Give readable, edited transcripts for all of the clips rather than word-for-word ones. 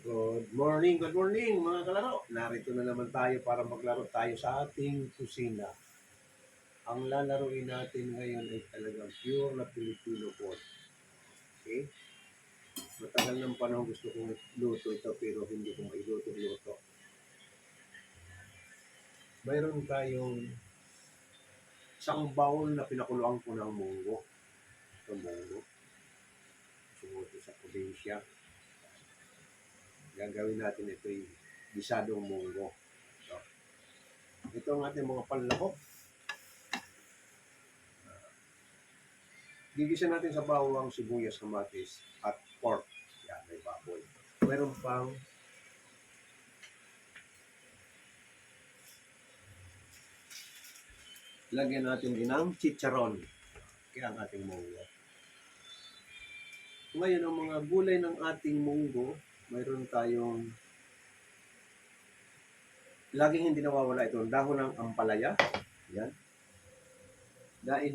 Good morning mga kalaro. Narito na naman tayo para maglaro tayo sa ating kusina. Ang lalaroin natin ngayon ay talagang pure na Filipino food. Okay? Matagal ng panahon gusto kong luto ito pero hindi ko mailuto-luto. Mayroon tayong isang bowl na pinakuluan ko ng munggo. Ito munggo. Sumuto sa probinsya. Gagawin natin ito yung bisadong munggo. Ito ang ating mga panlahok. Gigisa natin sa bawang, sibuyas, kamatis, at pork. Yan, may baboy. Meron pang lagyan natin din ng chicharon. Kaya ang ating munggo. Ngayon, ang mga gulay ng ating munggo, mayroon tayong laging hindi nawawala ito. Dahon ng ampalaya. Yan.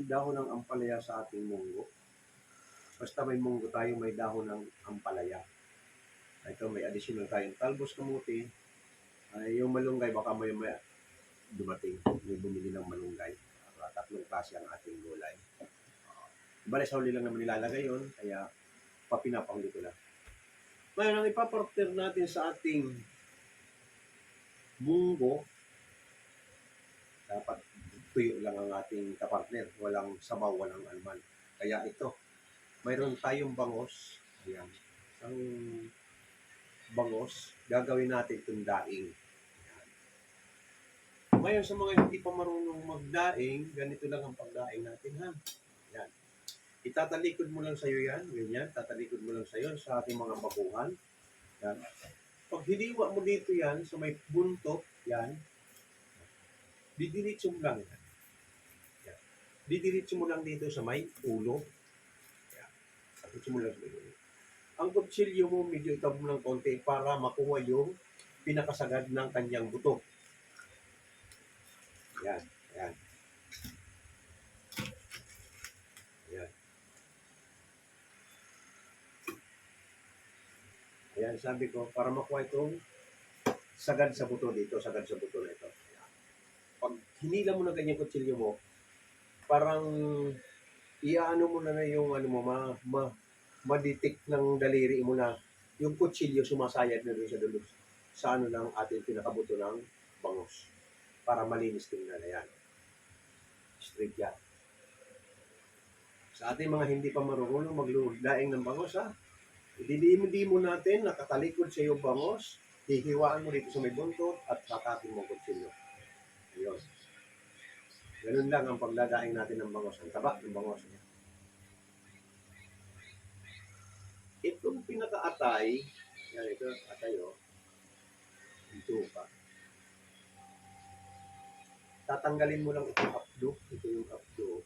Dahon ng ampalaya sa ating munggo. Basta may munggo tayo, may dahon ng ampalaya. Ito, may additional tayong talbos kamuti. Yung malunggay, baka may dumating. May bumili ng malunggay. Tatlong klase ang ating gulay. Bale, sa huli lang naman nilalagay yun. Kaya, papinapangli ko lang. Ngayon, ang ipapartner natin sa ating munggo, dapat tuyo lang ang ating kapartner. Walang sabaw, walang alman. Kaya ito, mayroon tayong bangos. Ayan. Ang bangos, gagawin natin itong daing. Ayan. Ngayon, sa mga hindi pa marunong magdaing, ganito lang ang pagdaing natin, ha? Ayan. Itatalikod mo lang sa'yo yan. Ganyan. Tatalikod mo lang sa'yo sa ating mga bakuhan. Ayan. Pag hiniwa mo dito yan, sa may buntot, yan, didiritso mo lang yan. Yan. Didiritso mo lang dito sa may ulo. Yan. Didiritso mo lang sa may ulo. Ang kutsilyo mo, medyo itab mo ng konti para makuha yung pinakasagad ng kanyang buto. Yan. Yan. Yan. Ayan, sabi ko, para makuha itong sagad sa buto dito, sagad sa buto na ito. Ayan. Pag hinila mo na ganyan kutsilyo mo, parang iaano mo na yung ano mo, maditik ng daliri mo na yung kutsilyo sumasayad na doon sa dulo sa ano ng ating pinakabuto ng bangos. Para malinis tingnan na yan. Straight yan. Sa ating mga hindi pa marunong magludaing ng bangos, ha? Ididimo mo natin, nakatalikod sa iyong bangos, hihiwaan mo dito sa may buntot at hakatin mo kutsilyo. Ayun. Ganun lang ang pagdadaing natin ng bangos. Ang taba ng bangos. Itong pinaka-atay, yan ito, atay o. Ito pa. Tatanggalin mo lang itong updo. Ito yung updo.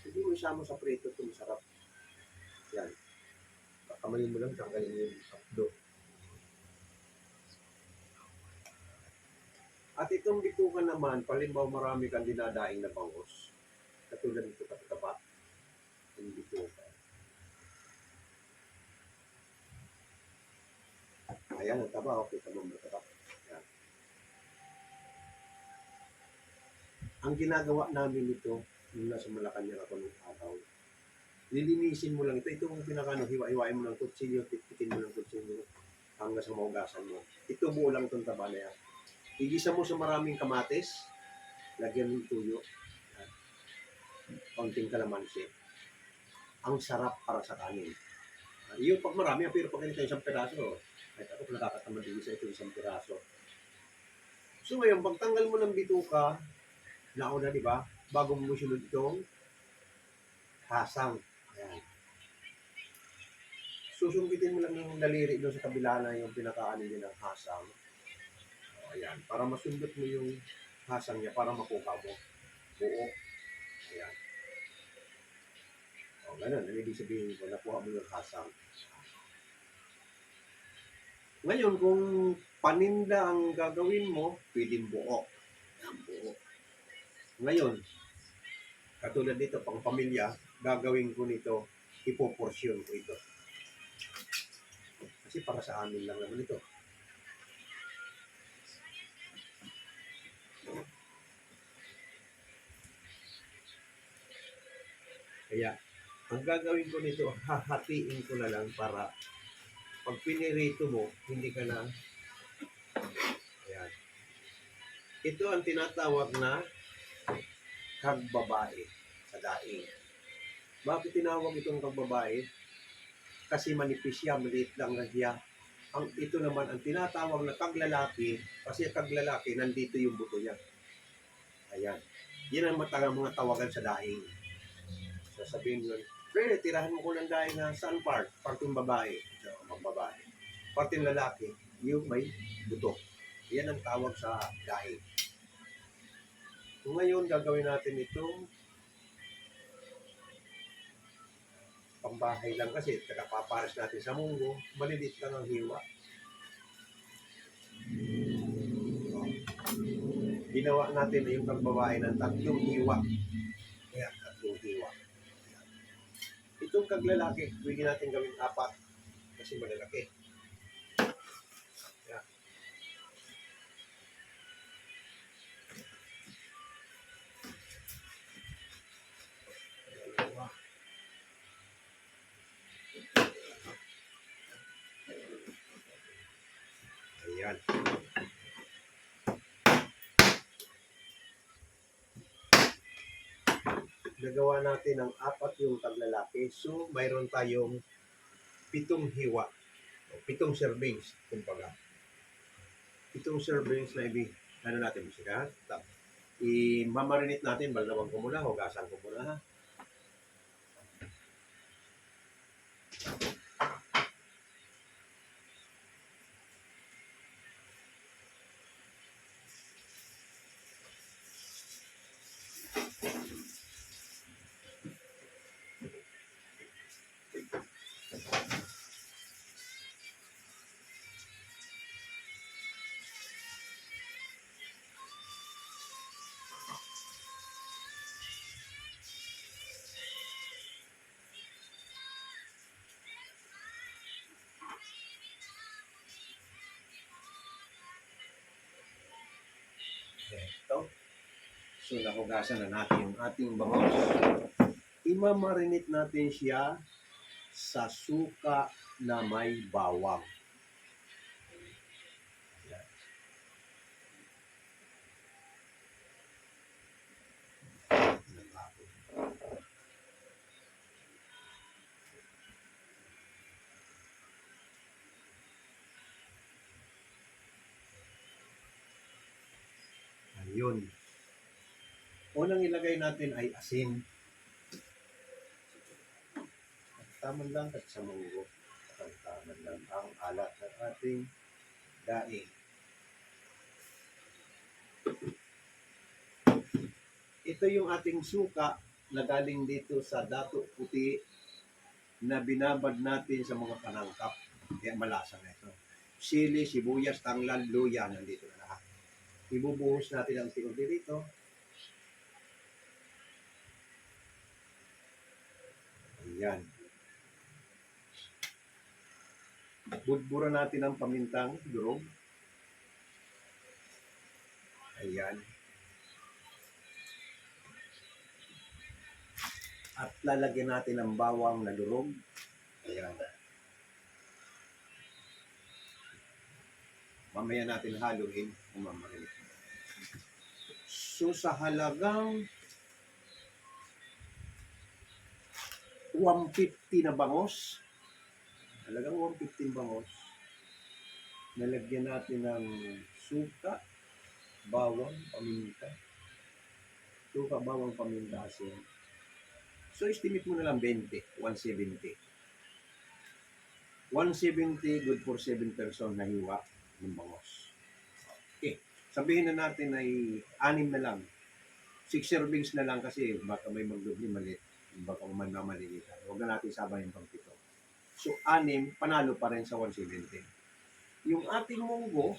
Hindi mo isama sa prito ito, masarap. Yan. Kamayin mo lang, tanggalin mo yung updo. At itong bitukan naman, palimbaw marami kang dinadaing na bangos. Katulad nito kataba. Yung bitukan. Ayan, ang taba. Okay, tamang mataba. Yan. Ang ginagawa namin ito, yung nasa Malacanang ako nung araw, lilinisin mo lang ito. Ito kung pinakano, hiwa-hiwain mo ng kutsilyo, titpitin mo ng kutsilyo hanggang sa maugasan mo. Ito buo lang itong taba na yan. Igisa mo sa maraming kamatis, lagyan ng tuyo, konting kalamansi. Ang sarap para sa kanin. Yung pag marami, pero pag ganito isang piraso, kahit ako nakakatamad din sa ito isang piraso. So ngayon, pagtanggal mo ng bituka, nauna, di ba? Bago mo sunod itong hasang. Ayan. Susungkitin mo lang yung daliri doon sa kabila na yung pinakaano niya ng hasang. O, ayan. Para masundot mo yung hasang niya, para makuha mo. Buo. Ayan. O, ganun. Ang ibig sabihin ko, nakuha mo yung hasang. Ngayon, kung paninda ang gagawin mo, pwedeng buo. Ayan, buo. Ngayon, katulad dito, pang pamilya, gagawin ko nito, ipoporsyon ko ito. Kasi para sa amin lang naman ito. Kaya, ang gagawin ko nito, hahatiin ko na lang para pag pinirito mo, hindi ka na, ayan. Ito ang tinatawag na kagbabae sa daing. Bakit tinawag itong kagbabae? Kasi manipis siya, maliit lang na siya. Ito naman, ang tinatawag na kaglalaki, kasi kaglalaki, nandito yung buto niya. Ayan. Yan ang mga tawagan sa daing. Sasabihin mo, pre, tirahan mo ko ng daing na saan part? Parting babae. So, magbabae. Parting lalaki, yung may buto. Yan ang tawag sa daing. So, ngayon, gagawin natin itong pambahay lang kasi paparas natin sa munggo, malilit lang ang hiwa. Ginawa natin yung pagbabae ng 3 hiwa. Kaya 3 hiwa. Itong kaglalaki, pwede natin gawin 4 kasi malalaki. Kaya. Ayan. Nagawa natin ng 4 yung taglalaki. So, mayroon tayong 7 hiwa. O 7 servings, kumbaga. 7 servings na ano natin siya. I-mamarinate natin, balawang ko muna, hugasan ko muna ha. Ito. So, nahugasan na natin yung ating bangos. Imamarinate natin siya sa suka na may bawang. Yan. Ayun. Unang ilagay natin ay asin. Taman lang at sa munggo. Taman lang ang alat ng ating daing. Ito yung ating suka na galing dito sa dato puti na binabad natin sa mga panangkap. Kaya malasa na ito. Sili, sibuyas, tanglad, luya, nandito na lahat. Ibubuhos natin ang tinuli dito. Ayan. Budbura natin ang pamintang durog. Ayan. At lalagyan natin ang bawang na durog. Ayan. Mamaya natin haluin. Umamarin. So sa halagang 150 na bangos, halagang 150 bangos, nalagyan natin ng suka, bawang, paminta. Suka, bawang, paminta, asin. So, estimate mo na lang 20, 170. 170, good for 7 person na hiwa ng bangos. Okay. Sabihin na natin ay 6 na lang. 6 servings na lang kasi baka may magdubli maliit. Baka man mamalilitan. Huwag na natin sabay yung pang-7. So, 6, panalo pa rin sa 170. Yung ating munggo,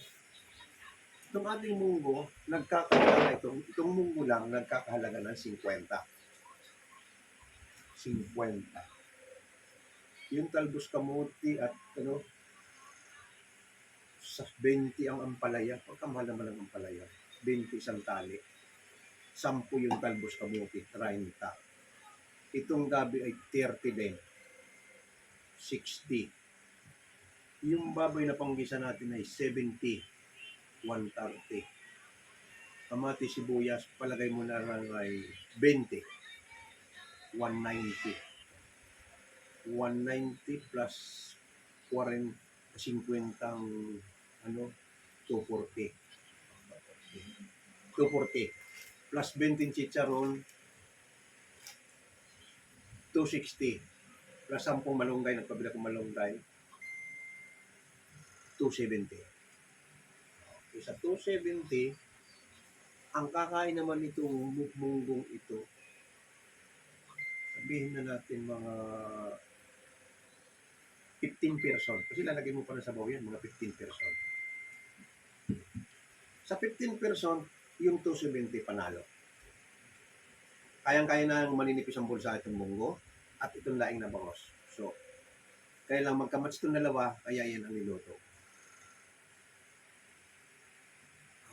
nagkakahalaga itong munggo lang, nagkakahalaga ng 50. 50. Yung talbos kamuti at Sa 20 ang ampalaya. Pagkamahal naman ang ampalaya. 20 isang tali. 10 yung talbos kamuti. 30. Itong gabi ay 30 din. 60. Yung baboy na panggisa natin ay 70. 130. Kamati, sibuyas, palagay mo na lang ay 20. 190. 190 plus 40, 50 ang ano, 240. 240. Plus 20 chicharon, 260. Plus 10 malunggay, nagpabila ko malunggay, 270. Okay, sa 270, ang kakain naman itong munggong ito, sabihin na natin mga 15 person. Kasi lalagay mo pa na sabaw yan, mga 15 person. Sa 15 person, yung 270 panalo. Kayang-kaya na maninipis ang bulsa itong munggo at itong laing na bangos. So, kaya lang magkamats itong dalawa, kaya yan ang niluto.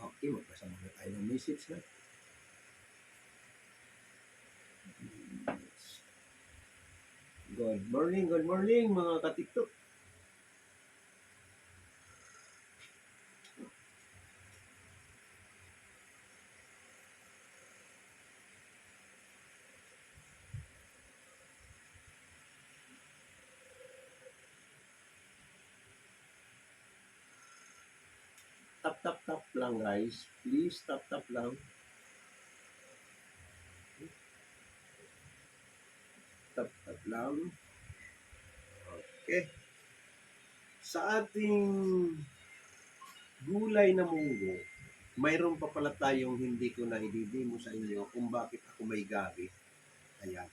Okay, magpasama na tayo ng message na. Good morning mga ka-TikTok. Tap lang guys. Please tap lang. Tap lang. Okay. Sa ating gulay na munggo, mayroon pa pala tayong hindi ko na ididimo sa inyo kung bakit ako may gabi. Ayan.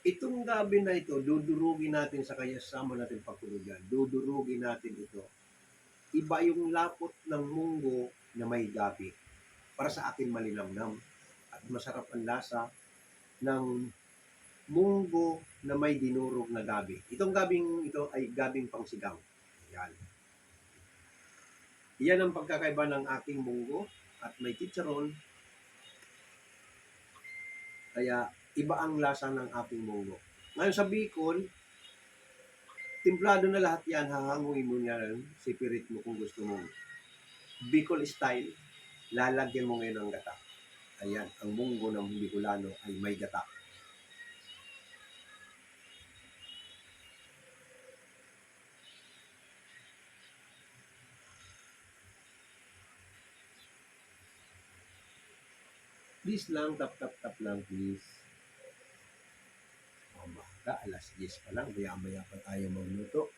Itong gabi na ito, dudurugin natin sa kaya sama natin pagkulugan. Dudurugin natin ito. Iba yung lapot ng munggo na may gabi. Para sa akin malinamnam at masarap ang lasa ng munggo na may dinurog na gabi. Itong gabing ito ay gabing pangsigang. Yan. Yan ang pagkakaiba ng aking munggo at may chicharon. Kaya iba ang lasa ng aking munggo. Ngayon sa Bicol, timplado na lahat yan, hahanguin mo yan, separate mo kung gusto mo. Bicol style, lalagyan mo ngayon ng gata. Ayan, ang munggo ng Bicolano ay may gata. Please lang, tap lang please. Baka alas 10 pa lang, maya pa tayo magluto.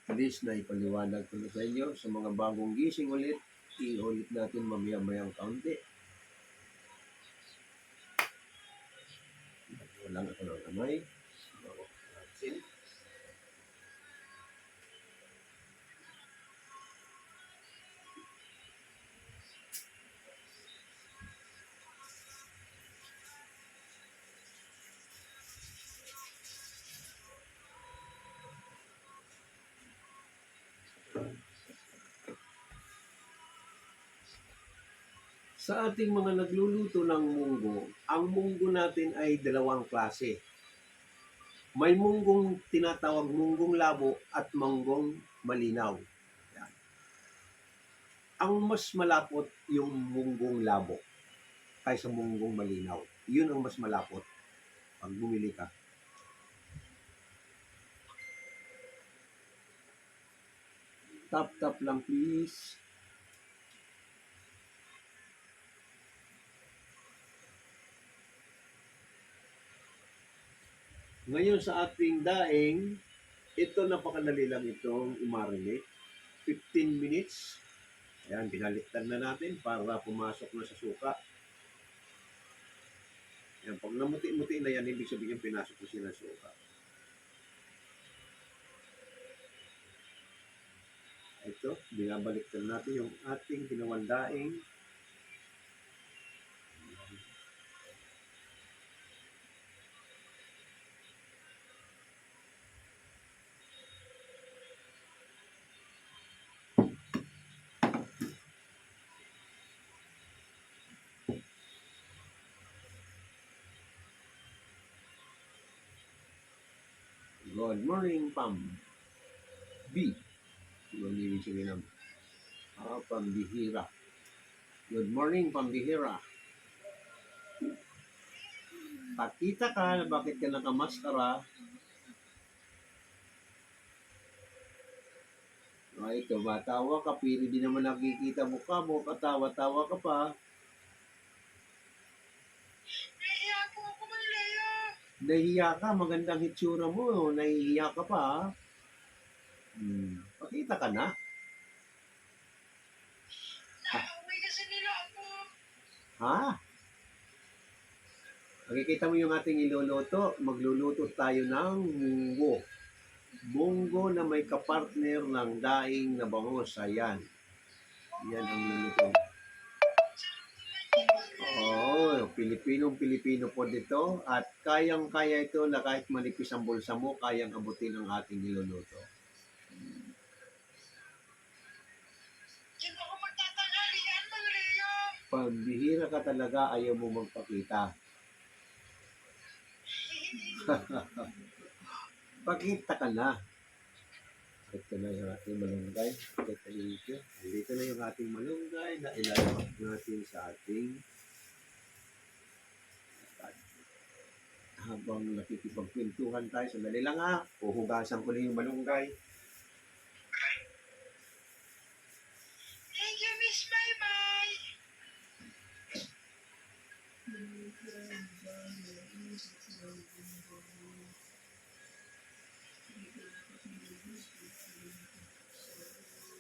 Please na ipaliwanag ko na sa inyo sa mga bagong gising ulit, iulit natin mamaya-mayang kaunti. Walang ako ng kamay. Sa ating mga nagluluto ng munggo, ang munggo natin ay dalawang klase. May munggong tinatawag munggong labo at munggong malinaw. Yan. Ang mas malapot yung munggong labo kaysa munggong malinaw. Yun ang mas malapot pag bumili ka. Tap lang please. Ngayon sa ating daing, ito napakadali lang itong i-marinate. 15 minutes. Ayan, binaliktad na natin para pumasok na sa suka. Ayan, pag namuti-muti na yan, ibig sabihin pinasok na sila sa suka. Ito, binabaliktad natin yung ating ginawang daing. Good morning, Pam. B. Ano ang ibig sabihin ng pambihira? Good morning, pambihira. Pakita ka na bakit ka nakamaskara. Ay, tumatawa ka, pero di naman nakikita mukha mo, katawa-tawa ka pa. Nahiya po ako, Mang Leo. Nahiya ka, magandang hitsura mo, nahihiya ka pa. Pakita ka na. Naaway kasi nila ako. Ha? Makikita mo yung ating iluluto. Magluluto tayo ng munggo. Munggo na may kapartner ng daing na bangus. Ayan. Yan ang luluto. Oh, Pilipinong-Pilipino po dito. At kayang-kaya ito na kahit manipis ang bulsa mo, kayang abutin ang ating iluluto. Diyan ako magtatanghalian, Mang Leo. Pambihira ka talaga, ayaw mo magpakita. Pakita ka na. Ito na yung ating malunggay. Dito na yung ating malunggay na ilalabas natin sa ating habang nakikipagpintuhan tayo. Sandali lang ha. Puhugasan ko na yung malunggay. Thank you, Miss Bye-Bye.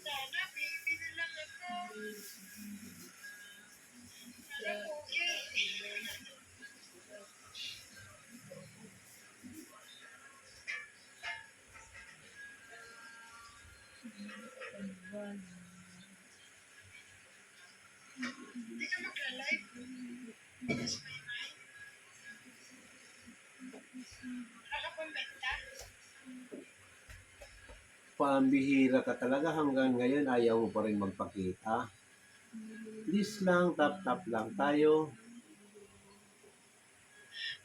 Sana, baby na lang ako. Alam ko, okay. Hindi ka magla-live. Miss Bye-Bye. Wala ka pang benta. Pambihira ka talaga hanggang ngayon ayaw mo pa rin magpakita. Please lang, tap-tap lang tayo.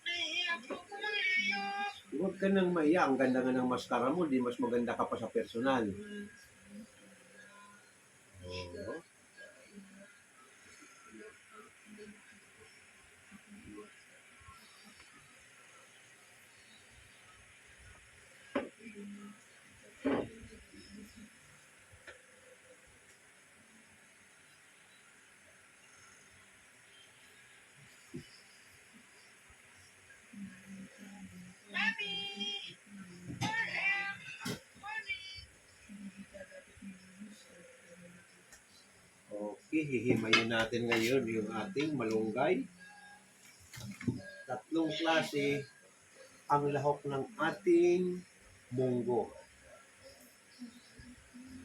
Nahiya po ako, Mang Leo. Huwag ka nang maiya. Ang ganda nga ng mascara mo. Di mas maganda ka pa sa personal. Oo. Mami! RM! Mami! Okay, hihimayin natin ngayon yung ating malunggay. Tatlong klase ang lahok ng ating munggo.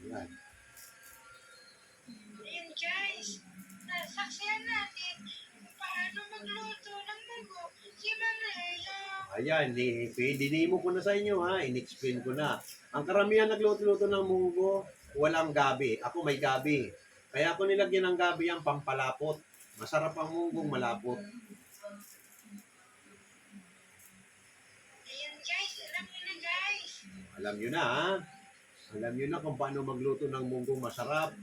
Yan. Ayan guys, nasaksihan natin kung paano magluto ng munggo si Mang Leo. Ayan, dinimo ko na sa inyo ha, in-explain ko na. Ang karamihan nagluto-luto ng munggo, walang gabi. Ako may gabi. Kaya ako nilagyan ng gabi ang pampalapot. Masarap ang munggong malapot. Ayan guys, alam niyo na guys. Alam nyo na ha. Alam nyo na kung paano magluto ng munggong masarap.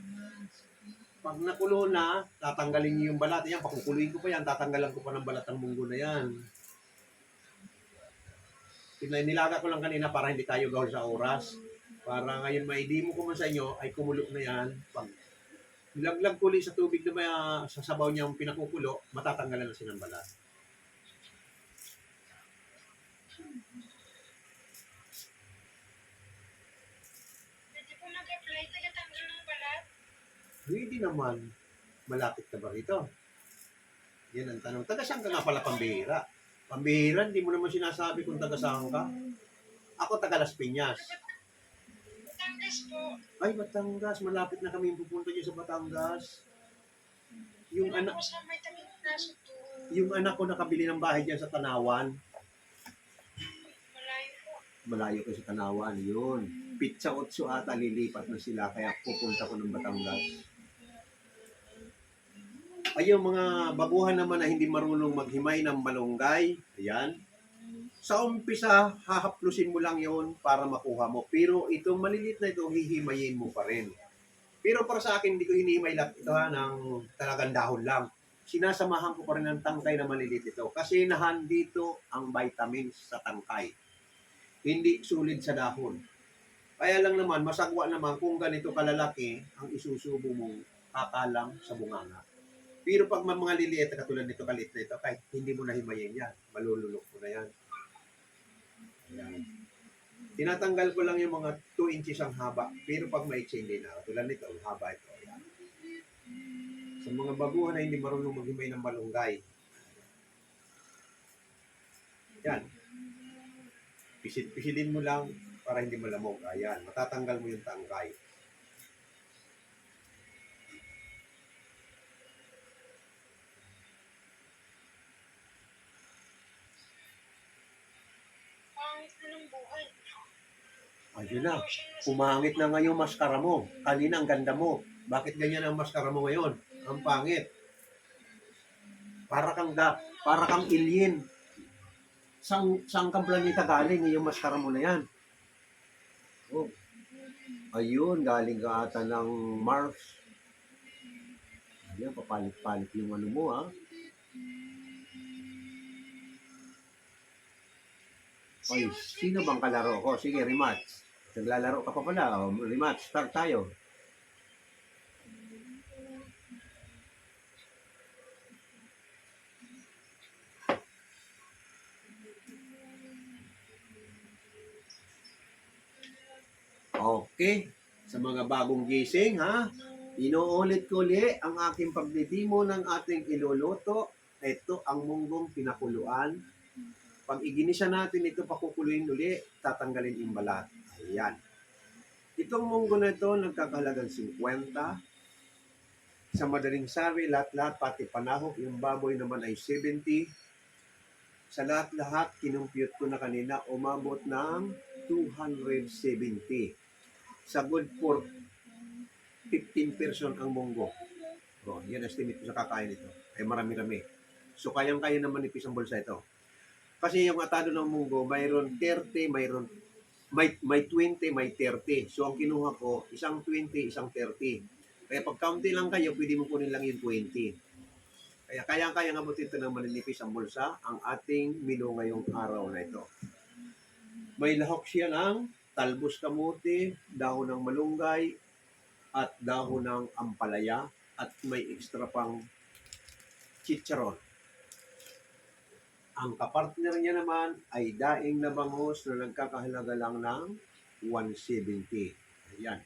Pag nakulo na, tatanggalin nyo yung balat. Yan, pakukuluin ko pa yan. Tatanggalan ko pa ng balat ng munggo na yan. Nilaga ko lang kanina para hindi tayo gawin sa oras. Para ngayon maidimo ko man sa inyo, ay kumulo na yan. Pag laglag ko ulit sa tubig na may sasabaw niya yung pinakukulo, matatanggalan na siya ng balat. Pwede po mag-apply tagatanggal ng balat. Pwede naman. Malapit ka ba rito? Yan ang tanong. Taga saan ka nga pala pambihira? Pambihira, hindi mo naman sinasabi kung taga saan ka. Ako taga Las Piñas. Batangas po. Ay, Batangas. Malapit na kami pupunta dyan sa Batangas. Yung Ano anak, po sa may tamang naso to. yung anak ko nakabili ng bahay dyan sa Tanawan. Malayo po. Malayo ko sa Tanawan. Yun. Pizza 8 ata lilipat na sila. Kaya pupunta ko ng Batangas. Ay, yung mga baguhan naman na hindi marunong maghimay ng malunggay. Ayan. Sa umpisa, hahaplusin mo lang yon para makuha mo. Pero itong maliliit na ito, hihimayin mo pa rin. Pero para sa akin, hindi ko hinihimay lahat ito ng talagang dahon lang. Sinasamahan ko pa rin ng tangkay na maliliit ito. Kasi nahandito ang vitamins sa tangkay. Hindi sulit sa dahon. Kaya lang naman, masagwa naman kung ganito kalalaki ang isusubo mong kakalang sa bunganga. Pero pag mga liliit na katulad nito, kalit na ito, kahit hindi mo nahimayin yan, malululok mo na yan. Ayan. Tinatanggal ko lang yung mga 2 inches ang haba. Pero pag maiksi hindi na, katulad nito, ang haba ito. Ayan. Sa mga baguhan na hindi marunong maghimay ng malunggay. Yan. Pisit-pisilin mo lang para hindi malamog. Ayan. Matatanggal mo yung tangkay. Pangit na ng buhay. Ayun na. Pumangit na ngayon maskara mo. Kanina ang ganda mo. Bakit ganyan ang maskara mo ngayon? Ang pangit. Para kang alien. Sang kang planeta galing yung maskara mo na yan? Oh. Ayun, galing ka ata ng Mars. Ayan, papalit-palit yung ano mo, ha? Oy, sino bang kalaro ko? Sige, rematch. Naglalaro ka pa pala. O, rematch, start tayo. Okay. Sa mga bagong gising, ha? Inuulit ko ulit ang aking pagdidimo ng ating iluluto. Ito ang munggong pinakuluan. Pag iginisa natin ito, pakukuluin uli, tatanggalin yung balat. Ayan. Itong munggo na ito, nagkakahalagang 50. Sa madaling sabi, lahat-lahat, pati panahok, yung baboy naman ay 70. Sa lahat-lahat, kinumpute ko na kanina, umabot ng 270. Sa good for 15 person ang munggo. O, yan estimate ko sa kakain ito. Ay marami-rami. So, kayang-kaya naman ipis ang bulsa ito. Kasi yung atado ng munggo, mayroon 30, may 20, may 30. So, ang kinuha ko, isang 20, isang 30. Kaya pag kaunti lang kayo, pwede mo kunin lang yung 20. Kaya kayang-kaya nga mo ito ng maninipis ang bulsa, ang ating menu ngayong araw na ito. May lahok siya ng talbos kamote, dahon ng malunggay, at dahon ng ampalaya, at may extra pang chicharon. Ang kapartner niya naman ay daing na bangus na nagkakahalaga lang ng 170. Ayan.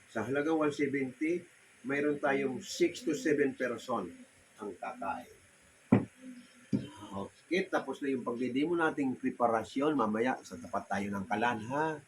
Sa halagang 170, mayroon tayong 6 to 7 person ang kakain. Okay, tapos na yung pagdidimo nating preparasyon. Mamaya, sa tapat tayo ng kalan, ha?